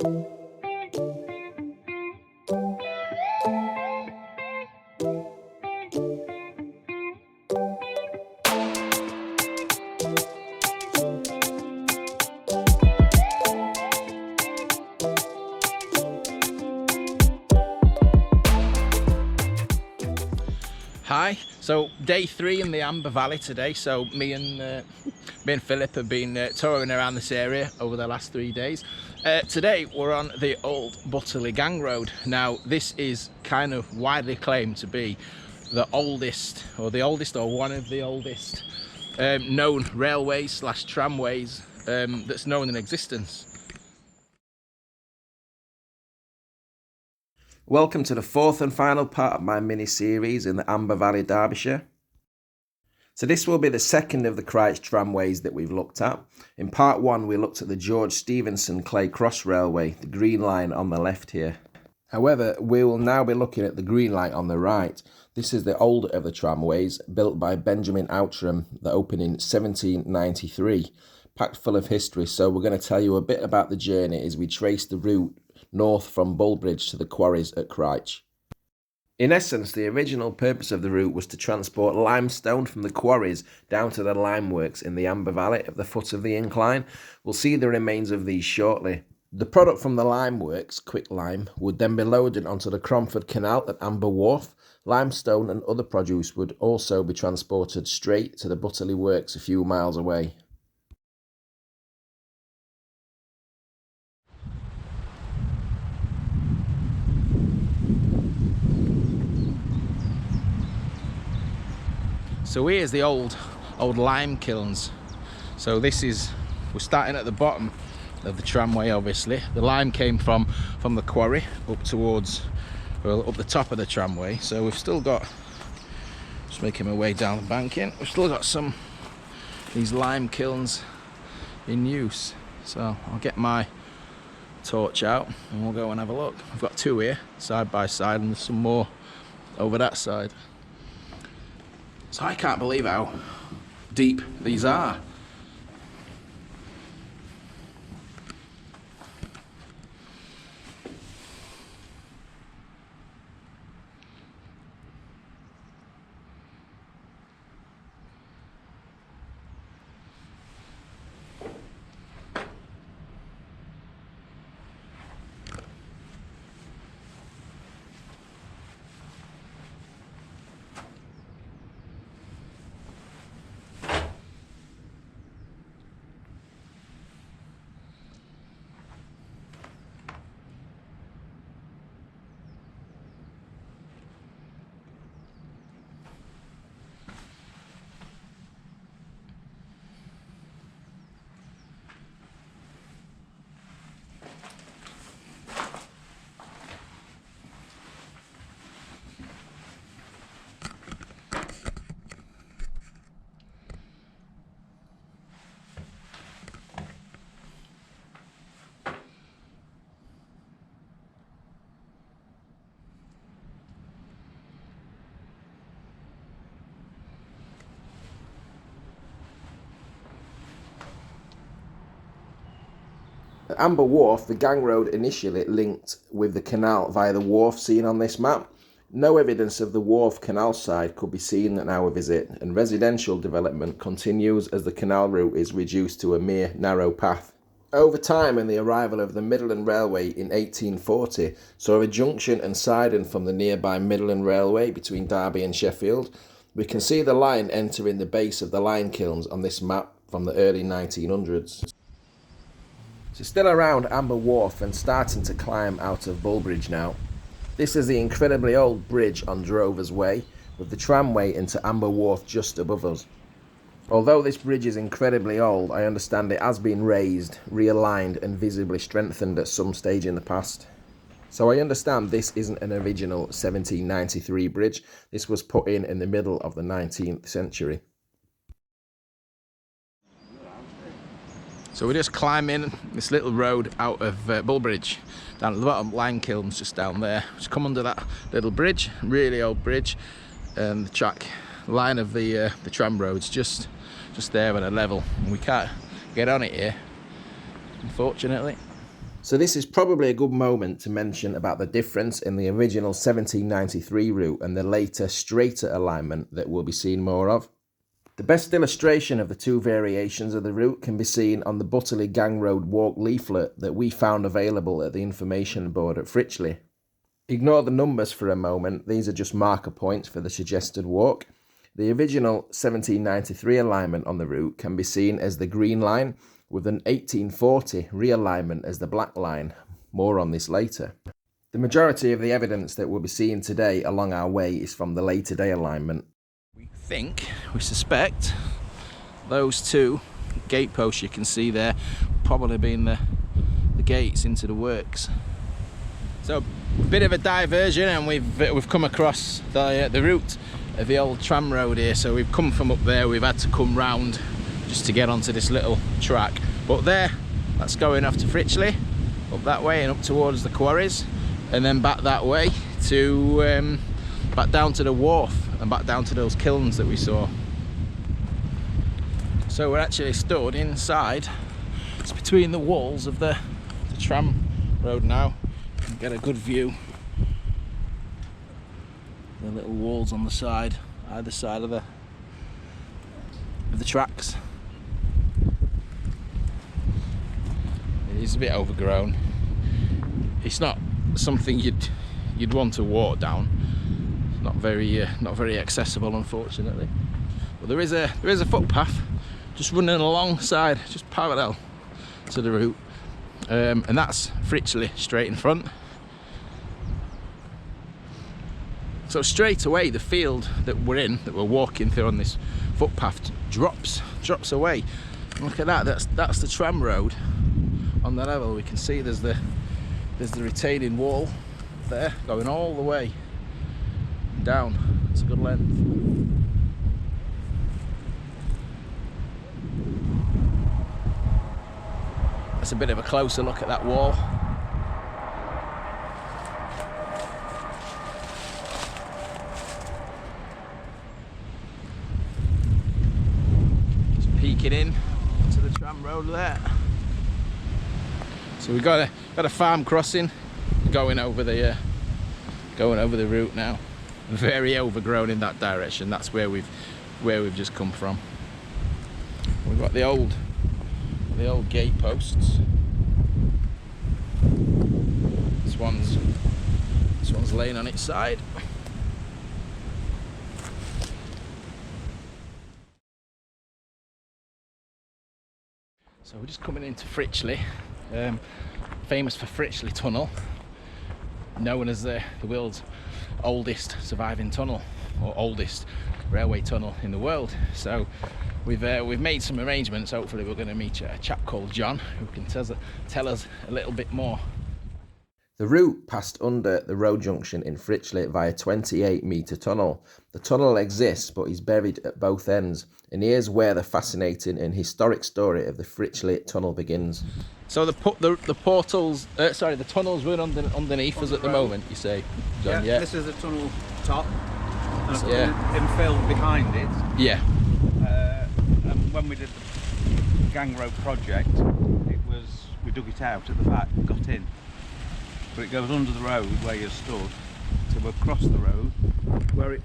Hi, so day 3 in the Amber Valley today. So me and Philip have been touring around this area over the last 3 days. Today we're on the old Butterley Gangroad. Now this is kind of widely claimed to be the oldest or one of the oldest known railways slash tramways that's known in existence. Welcome to the fourth and final part of my mini-series in the Amber Valley, Derbyshire. So this will be the second of the Crich tramways that we've looked at. In part 1 we looked at the George Stephenson Clay Cross Railway, the green line on the left here. However, we will now be looking at the green line on the right. This is the older of the tramways, built by Benjamin Outram, that opened in 1793. Packed full of history, so we're going to tell you a bit about the journey as we trace the route north from Bulbridge to the quarries at Crich. In essence, the original purpose of the route was to transport limestone from the quarries down to the limeworks in the Amber Valley at the foot of the incline. We'll see the remains of these shortly. The product from the limeworks, quick lime, would then be loaded onto the Cromford Canal at Amber Wharf. Limestone and other produce would also be transported straight to the Butterley Works a few miles away. So here's the old lime kilns. So we're starting at the bottom of the tramway. Obviously the lime came from the quarry up the top of the tramway. So we've still got, just making my way down the banking, we've still got these lime kilns in use. So I'll get my torch out and we'll go and have a look. I've got 2 here side by side and there's some more over that side. So I can't believe how deep these are. At Amber Wharf, the Gangroad initially linked with the canal via the wharf seen on this map. No evidence of the wharf canal side could be seen at our visit, and residential development continues as the canal route is reduced to a mere narrow path. Over time, and the arrival of the Midland Railway in 1840 saw a junction and siding from the nearby Midland Railway between Derby and Sheffield. We can see the line entering the base of the lime kilns on this map from the early 1900s. So still around Amber Wharf and starting to climb out of Bulbridge now. This is the incredibly old bridge on Drover's Way, with the tramway into Amber Wharf just above us. Although this bridge is incredibly old, I understand it has been raised, realigned and visibly strengthened at some stage in the past. So I understand this isn't an original 1793 bridge, this was put in the middle of the 19th century. So we're just climbing this little road out of Bulbridge, down at the bottom, lime kilns just down there. Just come under that little bridge, really old bridge, and the track line of the Tramroad's just there at a level, and we can't get on it here, unfortunately. So this is probably a good moment to mention about the difference in the original 1793 route and the later straighter alignment that we'll be seeing more of. The best illustration of the two variations of the route can be seen on the Butterley Gangroad walk leaflet that we found available at the information board at Fritzley. Ignore the numbers for a moment, these are just marker points for the suggested walk. The original 1793 alignment on the route can be seen as the green line, with an 1840 realignment as the black line. More on this later. The majority of the evidence that we'll be seeing today along our way is from the later day alignment. We suspect those two gate posts you can see there probably being the gates into the works. So a bit of a diversion, and we've come across the route of the old Tramroad here. So we've come from up there, we've had to come round just to get onto this little track. But there, that's going off to Fritzley, up that way and up towards the quarries, and then back that way to back down to the wharf and back down to those kilns that we saw. So we're actually stood inside, it's between the walls of the tram road now. You can get a good view. The little walls on the side, either side of the tracks. It is a bit overgrown. It's not something you'd want to walk down. It's not very accessible, unfortunately. But there is a footpath just running alongside, just parallel to the route, and that's Fritzley straight in front. So straight away, the field that we're walking through on this footpath drops away. And look at that. That's the tram road. On the level, we can see there's the retaining wall there going all the way down. It's a good length. That's a bit of a closer look at that wall. Peeking in to the tram road there. So we've got a farm crossing going over the route now. Very overgrown in that direction. That's where we've just come from. We've got the old gate posts. This one's laying on its side. So we're just coming into Fritzley, famous for Fritzley Tunnel, known as the world's oldest surviving tunnel, or oldest railway tunnel in the world. So we've made some arrangements. Hopefully we're going to meet a chap called John who can tell us a little bit more. The route passed under the road junction in Fritzley via 28-metre tunnel. The tunnel exists but is buried at both ends, and here's where the fascinating and historic story of the Fritzley Tunnel begins. So the tunnels run underneath us at the moment, you say, John? Yeah, this is the tunnel top, and infill behind it. Yeah. And when we did the Gangroad project, we dug it out at the back, got in. But it goes under the road where you're stood to across the road, where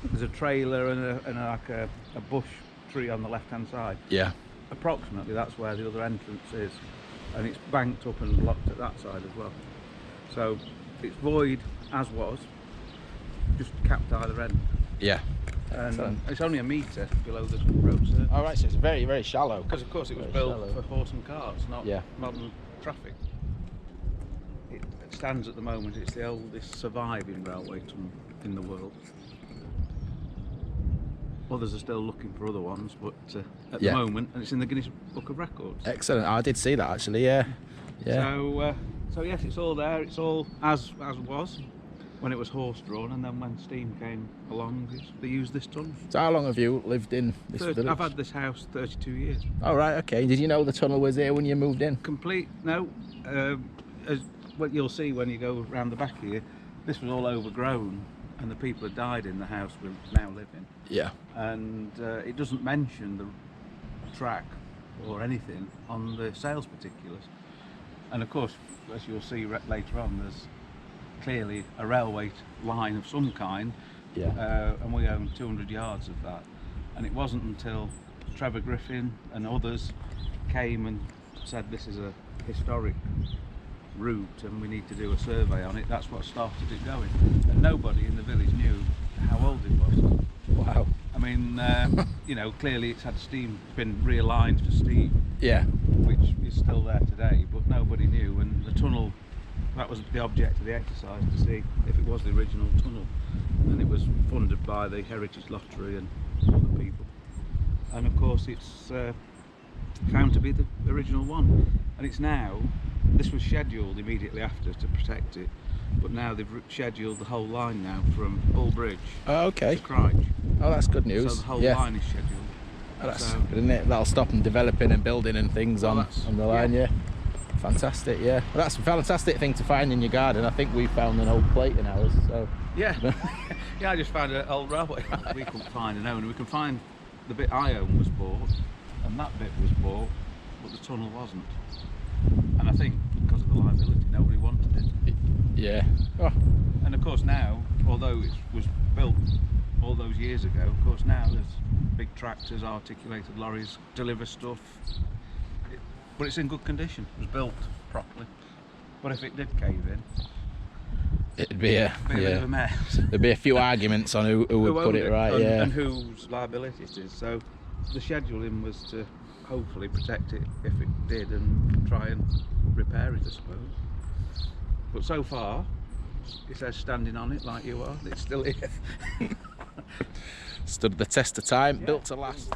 there's a trailer and like a bush tree on the left hand side. Yeah. Approximately that's where the other entrance is, and it's banked up and blocked at that side as well. So it's void as was, just capped either end. Yeah. And it's only a metre below the road surface. All right, so it's very, very shallow. Because of course it was built shallow for horse and carts, not modern traffic. It stands at the moment, it's the oldest surviving railway tunnel in the world. Others are still looking for other ones, but at the moment, and it's in the Guinness Book of Records. Excellent. I did see that actually. Yeah. So yes, it's all there. It's all as was when it was horse drawn, and then when steam came along, they used this tunnel. So how long have you lived in this village? I've had this house 32 years. Oh right, okay. Did you know the tunnel was here when you moved in? No. As what you'll see when you go around the back here, this was all overgrown, and the people had died in the house we now live in. Yeah. And it doesn't mention the track or anything on the sales particulars. And of course, as you'll see later on, there's clearly a railway line of some kind, and we own 200 yards of that. And it wasn't until Trevor Griffin and others came and said this is a historic route and we need to do a survey on it, that's what started it going. And nobody in the village knew how old it was. Wow. I mean, you know, clearly it's had steam, it's been realigned for steam, Yeah. which is still there today, but nobody knew. And the tunnel, that was the object of the exercise, to see if it was the original tunnel. And it was funded by the Heritage Lottery and other people. And of course it's found to be the original one. And it's now, this was scheduled immediately after to protect it, but now they've scheduled the whole line now from Bulbridge Oh, to okay. Crich. Oh, that's good news. So the whole yeah. line is scheduled. Oh, that's So- good, isn't it? That'll stop them developing and building and things on the line, yeah. Fantastic, yeah. Well, that's a fantastic thing to find in your garden. I think we found an old plate in ours, so. Yeah, yeah. I just found an old railway. We couldn't find an owner. We could find the bit I own was bought, and that bit was bought, but the tunnel wasn't. And I think because of the liability, nobody wanted it. Yeah. Oh, And of course now, although it was built all those years ago, of course now there's big tractors, articulated lorries deliver stuff. But it's in good condition. It was built properly. But if it did cave in, it'd be a bit of a mess. There'd be a few arguments on who would put owned it right, and, yeah. and whose liability it is. So the scheduling was to hopefully protect it if it did and try and repair it, I suppose. But so far, it says standing on it like you are, it's still here. Stood the test of time, built to last.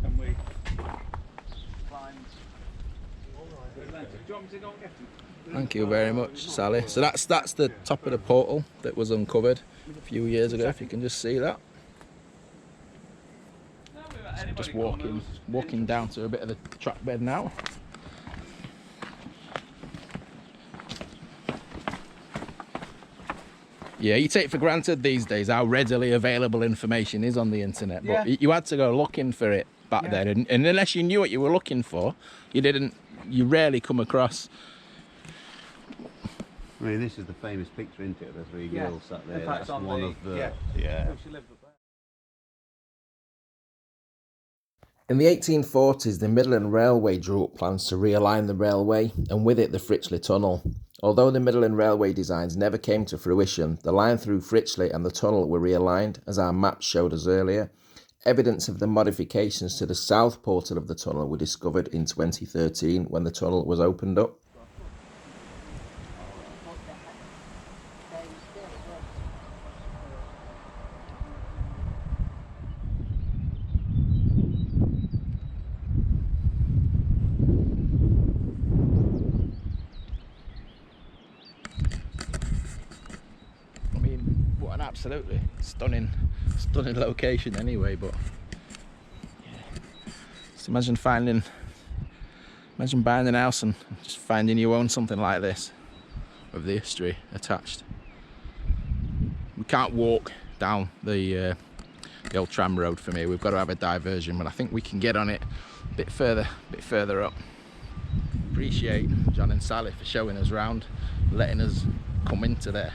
And we climbed. Do you want me to go and get them? Thank you very much, Sally. So that's the top of the portal that was uncovered a few years ago, if you can just see that. Just walking down to a bit of the track bed now. Yeah, you take for granted these days how readily available information is on the internet, but Yeah. you had to go looking for it back then, and unless you knew what you were looking for, you rarely come across. I mean, this is the famous picture, isn't it? The three girls sat there. In fact, That's on one the, of the. yeah. She lived up there. In the 1840s, the Midland Railway drew up plans to realign the railway, and with it the Fritzley Tunnel. Although the Midland Railway designs never came to fruition, the line through Fritzley and the tunnel were realigned, as our maps showed us earlier. Evidence of the modifications to the south portal of the tunnel were discovered in 2013 when the tunnel was opened up. Absolutely stunning location anyway, but yeah. Just imagine buying an house and just finding you own something like this with the history attached. We can't walk down the old Tramroad from here. We've got to have a diversion, but I think we can get on it a bit further up. Appreciate John and Sally for showing us round, letting us come onto their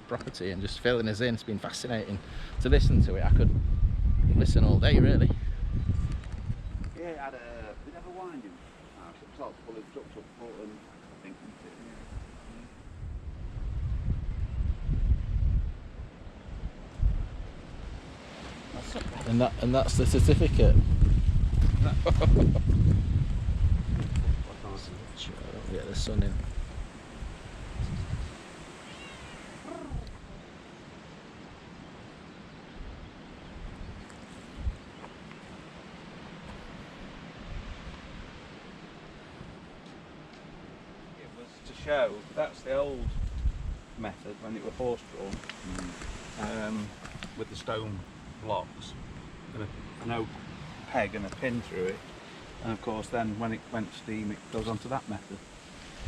property and just filling us in. It's been fascinating to listen to it. I could listen all day, really. Yeah, it had a bit of a winding house at the top, full of trucks up front, and I think And that's the certificate. Get the sun in. Show that's the old method when it was horse drawn, with the stone blocks and an oak peg and a pin through it, and of course then when it went steam it goes on to that method,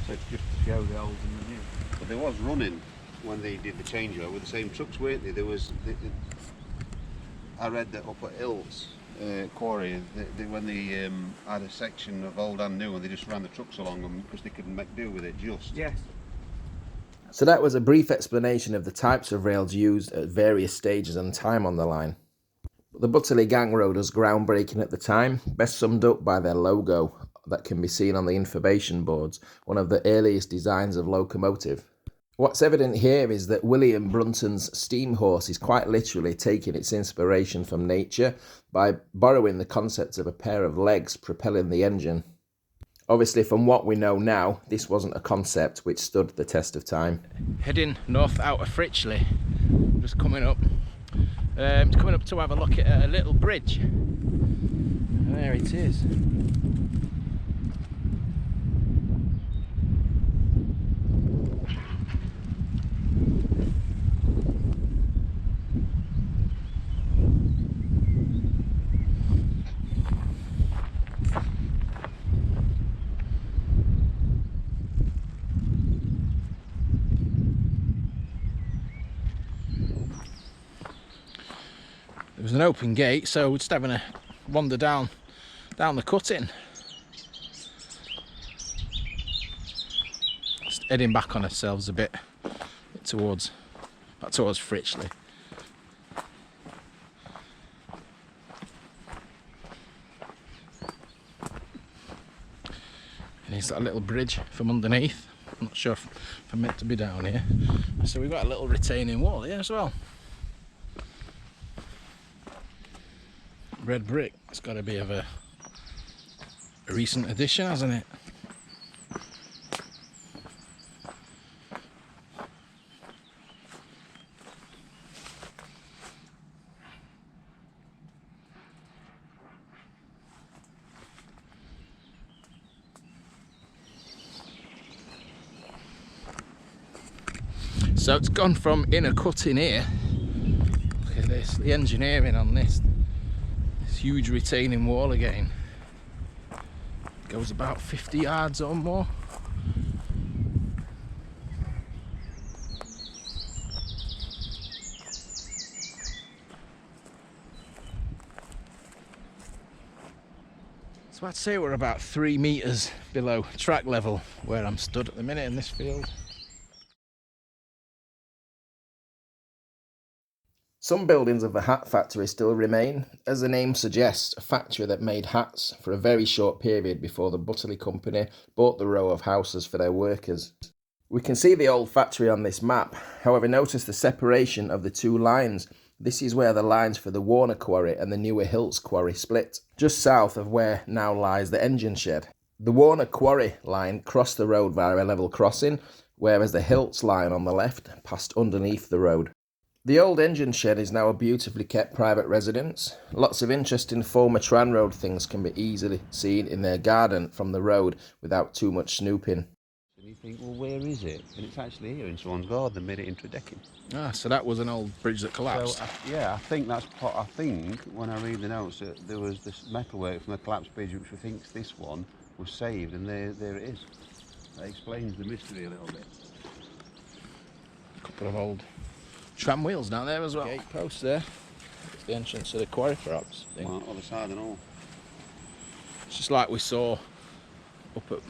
so it's just to show the old and the new. But there was running when they did the changeover with the same trucks, weren't they? There was I read that up at Hildes Quarry, when they had a section of old and new, and they just ran the trucks along them because they couldn't make do with it. Yes. So that was a brief explanation of the types of rails used at various stages and time on the line. The Butterley Gangroad was groundbreaking at the time, best summed up by their logo that can be seen on the information boards, one of the earliest designs of locomotive. What's evident here is that William Brunton's steam horse is quite literally taking its inspiration from nature by borrowing the concept of a pair of legs propelling the engine. Obviously, from what we know now, this wasn't a concept which stood the test of time. Heading north out of Fritzley, just coming up to have a look at a little bridge. There it is. There was an open gate, so we're just having a wander down the cutting. Just heading back on ourselves a bit back towards Fritzley. And here's that little bridge from underneath. I'm not sure if I'm meant to be down here. So we've got a little retaining wall here as well. Red brick. It's got to be of a recent addition, hasn't it? So it's gone from inner cutting here. Look at this, the engineering on this huge retaining wall again. Goes about 50 yards or more. So I'd say we're about 3 meters below track level where I'm stood at the minute in this field. Some buildings of the hat factory still remain, as the name suggests, a factory that made hats for a very short period before the Butterley Company bought the row of houses for their workers. We can see the old factory on this map, however notice the separation of the two lines. This is where the lines for the Warner Quarry and the newer Hildes Quarry split, just south of where now lies the engine shed. The Warner Quarry line crossed the road via a level crossing, whereas the Hildes line on the left passed underneath the road. The old engine shed is now a beautifully kept private residence. Lots of interesting former Tramroad things can be easily seen in their garden from the road without too much snooping. And you think, well, where is it? And it's actually here in someone's garden, they made it into a decking. Ah, so that was an old bridge that collapsed. So, I think that's part. I think when I read the notes that there was this metalwork from the collapsed bridge, which we think this one was saved, and there it is. That explains the mystery a little bit. A couple of old tram wheels down there as well. Gate post there. It's the entrance to the quarry, perhaps. I think. Well, other side and all. It's just like we saw up at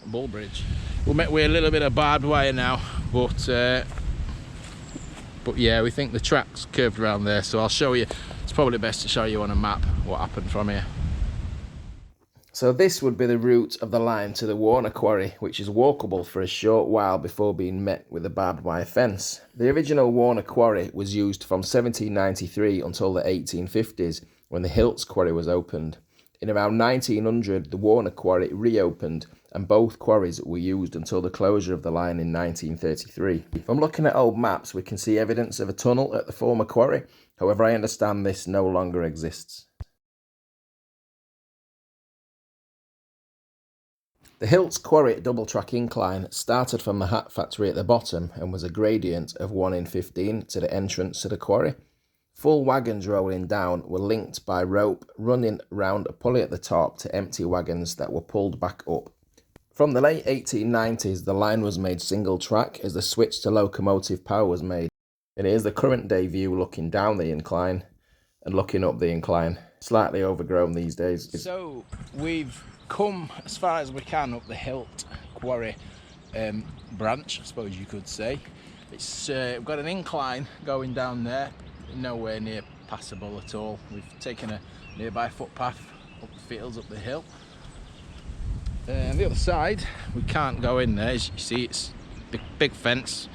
Bulbridge. We're a little bit of barbed wire now, but yeah, we think the track's curved around there, so I'll show you. It's probably best to show you on a map what happened from here. So this would be the route of the line to the Warner Quarry, which is walkable for a short while before being met with a barbed wire fence. The original Warner Quarry was used from 1793 until the 1850s, when the Hildes Quarry was opened. In around 1900, the Warner Quarry reopened, and both quarries were used until the closure of the line in 1933. From looking at old maps, we can see evidence of a tunnel at the former quarry. However, I understand this no longer exists. The Hildes Quarry double-track incline started from the hat factory at the bottom and was a gradient of 1 in 15 to the entrance to the quarry. Full wagons rolling down were linked by rope running round a pulley at the top to empty wagons that were pulled back up. From the late 1890s, the line was made single track as the switch to locomotive power was made. And here's the current day view looking down the incline. and looking up the incline. Slightly overgrown these days. So we've come as far as we can up the Hildes Quarry branch, I suppose you could say. It's we've got an incline going down there, nowhere near passable at all. We've taken a nearby footpath up the fields, up the hill. And the other side, we can't go in there. As you see, it's big fence,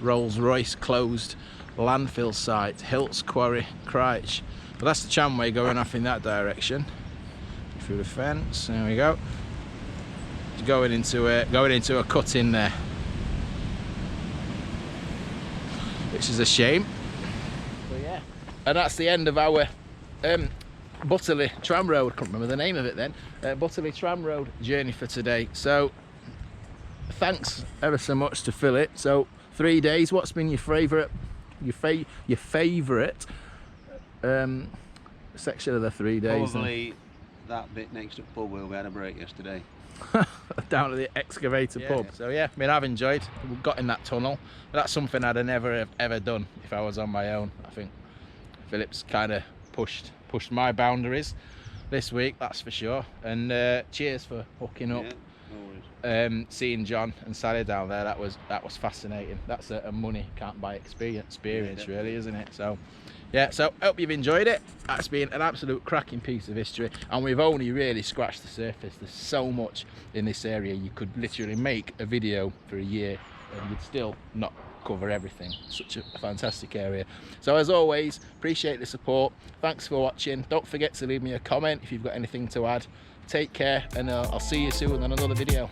Rolls-Royce closed landfill site, Hildes Quarry, Crich. But that's the tramway going off in that direction through the fence. There we go. It's going into a cut in there, which is a shame. But yeah, and that's the end of our Butterley Tramroad. I can't remember the name of it then. Butterley Tramroad journey for today. So thanks ever so much to Philip. So 3 days. What's been your favourite? Your favourite section of the 3 days? Probably that bit next to pub where we had a break yesterday. Down to the excavator pub. So yeah, I mean, I've enjoyed. We got in that tunnel. That's something I'd have never have ever done if I was on my own. I think Philip's kind of pushed my boundaries this week, that's for sure. And cheers for hooking up. Yeah, always. Seeing John and Sally down there, that was fascinating. That's a money can't buy experience really, isn't it? So yeah, so hope you've enjoyed it. That's been an absolute cracking piece of history, and we've only really scratched the surface. There's so much in this area. You could literally make a video for a year and you'd still not cover everything. Such a fantastic area. So as always, appreciate the support. Thanks for watching. Don't forget to leave me a comment if you've got anything to add. Take care, and I'll see you soon on another video.